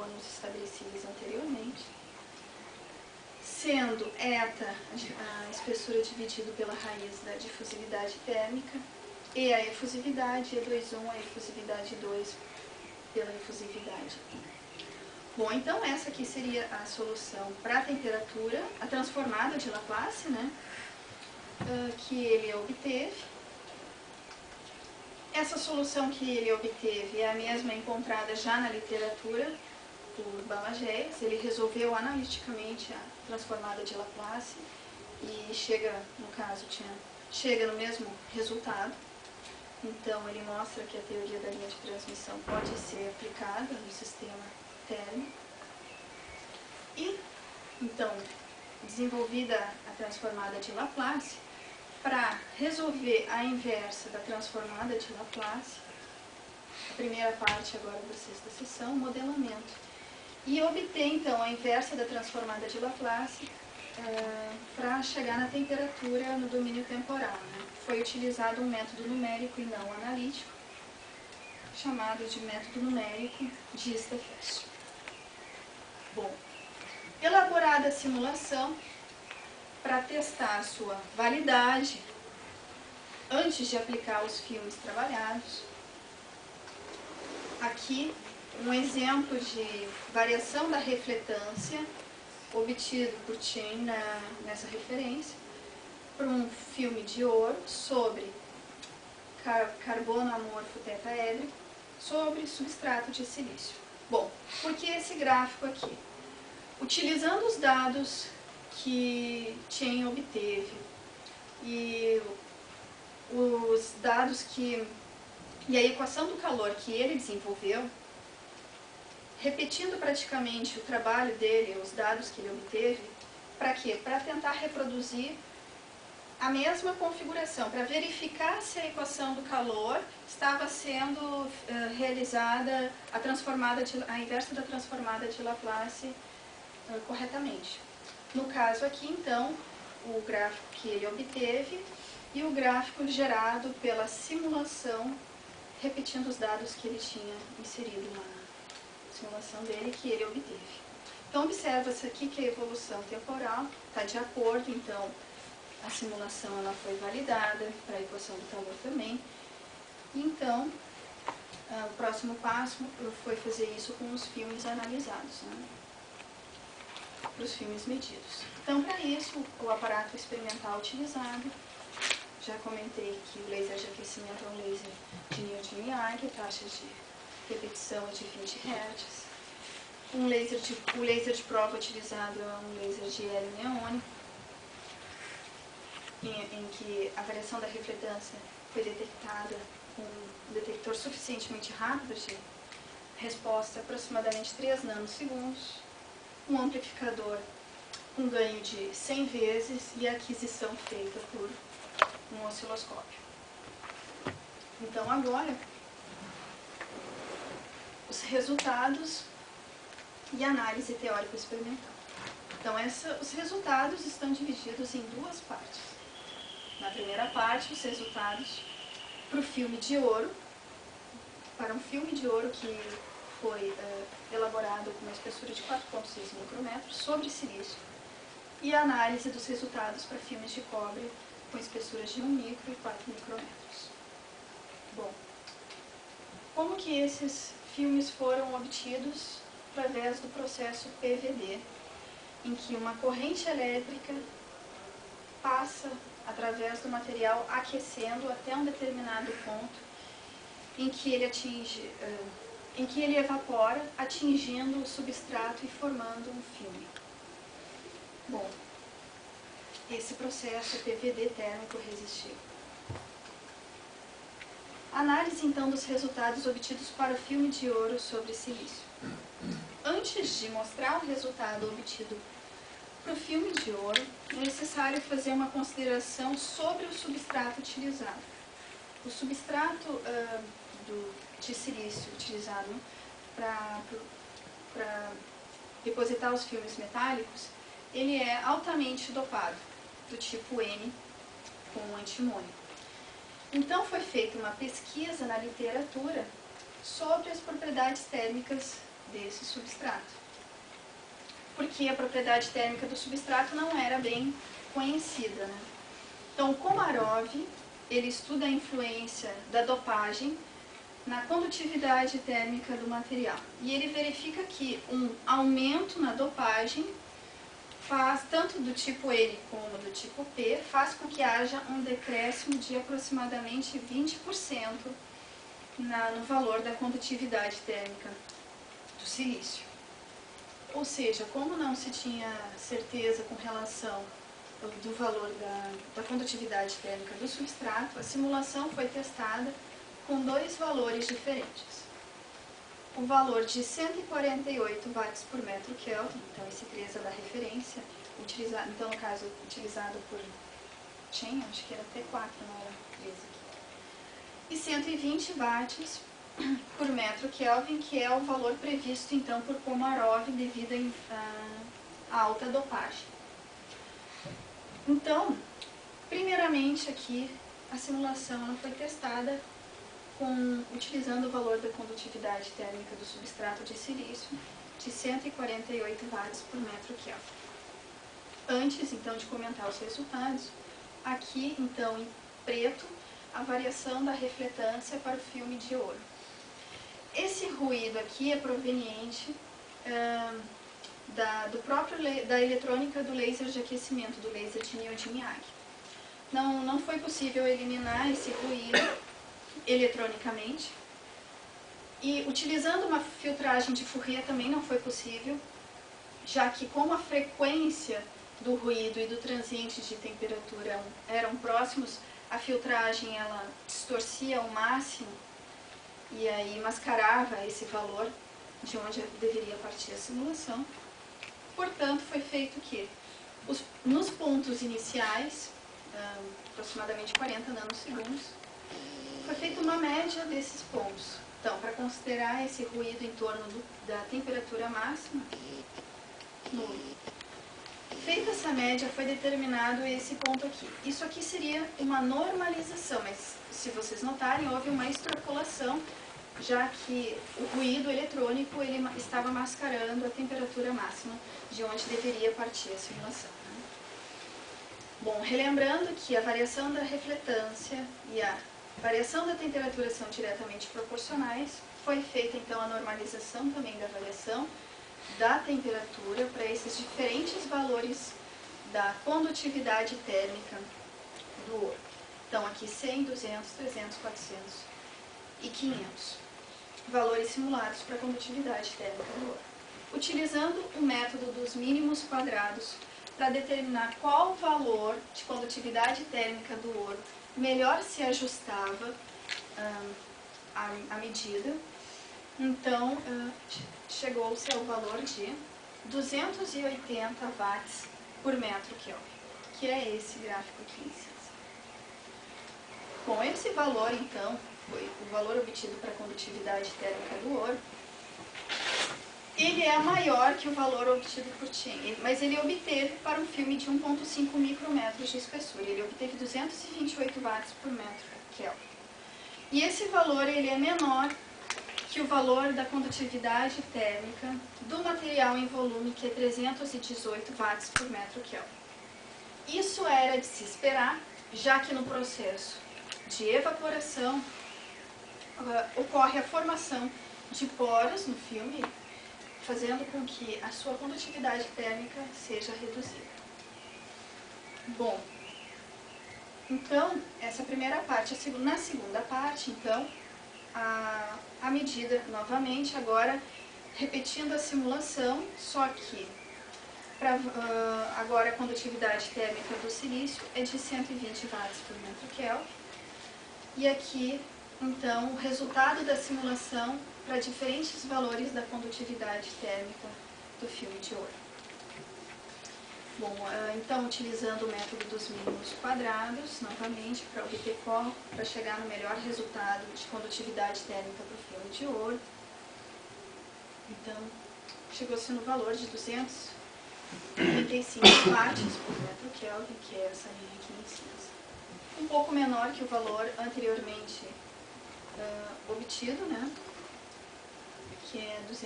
carbonos estabelecidos anteriormente, sendo eta a espessura dividido pela raiz da difusividade térmica, e a efusividade, E2,1 a efusividade 2 pela efusividade. Bom, então essa aqui seria a solução para a temperatura, a transformada de Laplace, né, que ele obteve. Essa solução que ele obteve é a mesma encontrada já na literatura por Balagés. Ele resolveu analiticamente a transformada de Laplace e chega, no caso, chega no mesmo resultado. Então, ele mostra que a teoria da linha de transmissão pode ser aplicada no sistema térmico. E, então, desenvolvida a transformada de Laplace, para resolver a inversa da transformada de Laplace, a primeira parte agora da sexta sessão, modelamento. E obter, então, a inversa da transformada de Laplace para chegar na temperatura no domínio temporal, né? Foi utilizado um método numérico e não analítico, chamado de método numérico de Stefest. Bom, elaborada a simulação, para testar a sua validade, antes de aplicar os filmes trabalhados, aqui um exemplo de variação da refletância obtido por Chen nessa referência, para um filme de ouro sobre carbono amorfo tetaédrico sobre substrato de silício. Bom, por que esse gráfico aqui? Utilizando os dados que Chen obteve e os dados e a equação do calor que ele desenvolveu, repetindo praticamente o trabalho dele, os dados que ele obteve, para quê? Para tentar reproduzir a mesma configuração, para verificar se a equação do calor estava sendo realizada, a inversa da transformada de Laplace corretamente. No caso aqui, então, o gráfico que ele obteve e o gráfico gerado pela simulação, repetindo os dados que ele tinha inserido na simulação dele, que ele obteve. Então, observa-se aqui que a evolução temporal está de acordo, então, a simulação ela foi validada para a equação do calor também. Então, o próximo passo foi fazer isso com os filmes analisados, né? Para os filmes medidos. Então, para isso, o aparato experimental utilizado, já comentei que o laser de aquecimento é um laser de Newton-Young, a taxa de repetição é de 20 Hz. O laser de prova utilizado é um laser de hélio neônico, em que a variação da refletância foi detectada com um detector suficientemente rápido de resposta, aproximadamente 3 nanosegundos, um amplificador com ganho de 100 vezes e a aquisição feita por um osciloscópio. Então, agora, os resultados e análise teórico-experimental. Então, os resultados estão divididos em duas partes. Na primeira parte, os resultados para o filme de ouro, para um filme de ouro que foi elaborado com uma espessura de 4,6 micrômetros sobre silício, e a análise dos resultados para filmes de cobre com espessuras de 1 micro e 4 micrômetros. Bom, como que esses filmes foram obtidos? Através do processo PVD, em que uma corrente elétrica passa através do material aquecendo até um determinado ponto, em que ele evapora, atingindo o substrato e formando um filme. Bom, esse processo é PVD térmico resistivo. Análise, então, dos resultados obtidos para o filme de ouro sobre silício. Antes de mostrar o resultado obtido para o filme de ouro, é necessário fazer uma consideração sobre o substrato utilizado. O substrato de silício utilizado para depositar os filmes metálicos, ele é altamente dopado, do tipo N, com antimônio. Então, foi feita uma pesquisa na literatura sobre as propriedades térmicas desse substrato. Porque a propriedade térmica do substrato não era bem conhecida, né? Então, o Komarov, ele estuda a influência da dopagem na condutividade térmica do material. E ele verifica que um aumento na dopagem faz, tanto do tipo N como do tipo P, faz com que haja um decréscimo de aproximadamente 20% no valor da condutividade térmica do silício. Ou seja, como não se tinha certeza com relação do valor da condutividade térmica do substrato, a simulação foi testada com dois valores diferentes. O valor de 148 watts por metro Kelvin, então esse 3 é da referência, então no caso utilizado por Chen, acho que era T4, não era 3 aqui. E 120 watts por metro Kelvin, que é o valor previsto então por Komarov devido à alta dopagem. Então, primeiramente aqui, a simulação ela foi testada utilizando o valor da condutividade térmica do substrato de silício de 148 watts por metro Kelvin. Antes, então, de comentar os resultados, aqui, então, em preto, a variação da refletância para o filme de ouro. Esse ruído aqui é proveniente da eletrônica do laser de aquecimento, do laser de Neodymiag. Não foi possível eliminar esse ruído eletronicamente, e utilizando uma filtragem de Fourier também não foi possível, já que como a frequência do ruído e do transiente de temperatura eram próximos, a filtragem ela distorcia ao máximo e aí mascarava esse valor de onde deveria partir a simulação. Portanto, foi feito que nos pontos iniciais, aproximadamente 40 nanosegundos, foi feita uma média desses pontos. Então, para considerar esse ruído em torno da temperatura máxima, feita essa média, foi determinado esse ponto aqui. Isso aqui seria uma normalização, mas se vocês notarem, houve uma extrapolação, já que o ruído eletrônico ele estava mascarando a temperatura máxima de onde deveria partir a simulação. Né? Bom, relembrando que a variação da refletância e a variação da temperatura são diretamente proporcionais, foi feita então a normalização também da variação da temperatura para esses diferentes valores da condutividade térmica do ouro. Então aqui 100, 200, 300, 400 e 500 valores simulados para a condutividade térmica do ouro. Utilizando o método dos mínimos quadrados para determinar qual valor de condutividade térmica do ouro melhor se ajustava à medida, então chegou-se ao valor de 280 watts por metro Kelvin, que é esse gráfico aqui em cinza. Bom, esse valor então foi o valor obtido para a condutividade térmica do ouro. Ele é maior que o valor obtido por Chen, mas ele obteve para um filme de 1,5 micrômetros de espessura. Ele obteve 228 watts por metro Kelvin. E esse valor ele é menor que o valor da condutividade térmica do material em volume, que é 318 watts por metro Kelvin. Isso era de se esperar, já que no processo de evaporação ocorre a formação de poros no filme, fazendo com que a sua condutividade térmica seja reduzida. Bom, então, essa primeira parte, na segunda parte, então, a medida, novamente, agora, repetindo a simulação, só que agora a condutividade térmica do silício é de 120 watts por metro Kelvin, e aqui, então, o resultado da simulação para diferentes valores da condutividade térmica do filme de ouro. Bom, então, utilizando o método dos mínimos quadrados, novamente, para chegar no melhor resultado de condutividade térmica para o filme de ouro. Então, chegou-se no valor de 235 watts por metro Kelvin, que é essa linha aqui em cinza. Um pouco menor que o valor anteriormente obtido, né? Que é 200.